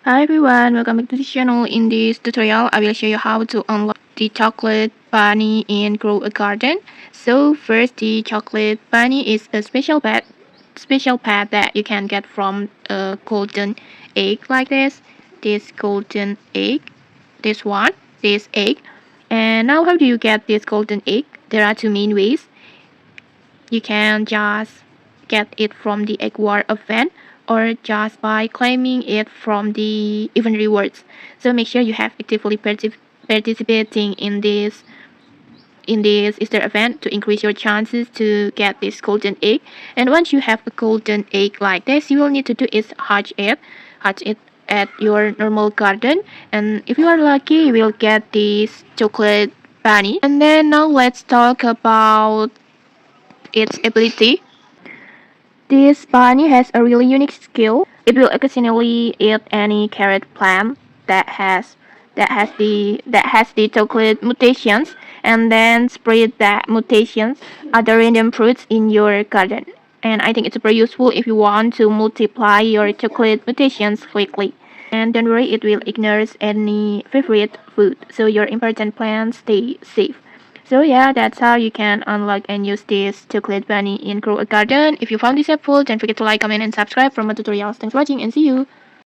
Hi everyone, welcome back to this channel. In this tutorial, I will show you how to unlock the chocolate bunny and grow a garden. So first, the chocolate bunny is a special pet that you can get from a golden egg like this. This golden egg, this one, this egg. And now how do you get this golden egg? There are two main ways. You can just get it from the egg war event or just by claiming it from the event rewards. So make sure you have actively participating in this Easter event to increase your chances to get this golden egg. And once you have a golden egg like this, you will need to do is hatch it at your normal garden. And if you are lucky, you will get this chocolate bunny. And then now let's talk about its ability. This bunny has a really unique skill. It will occasionally eat any carrot plant that has the chocolate mutations and then spread that mutations other random fruits in your garden. And I think it's super useful if you want to multiply your chocolate mutations quickly. And don't worry, it will ignore any favorite food, so your important plants stay safe. So yeah, that's how you can unlock and use this chocolate bunny in Grow a Garden. If you found this helpful, don't forget to like, comment, and subscribe for more tutorials. Thanks for watching and see you!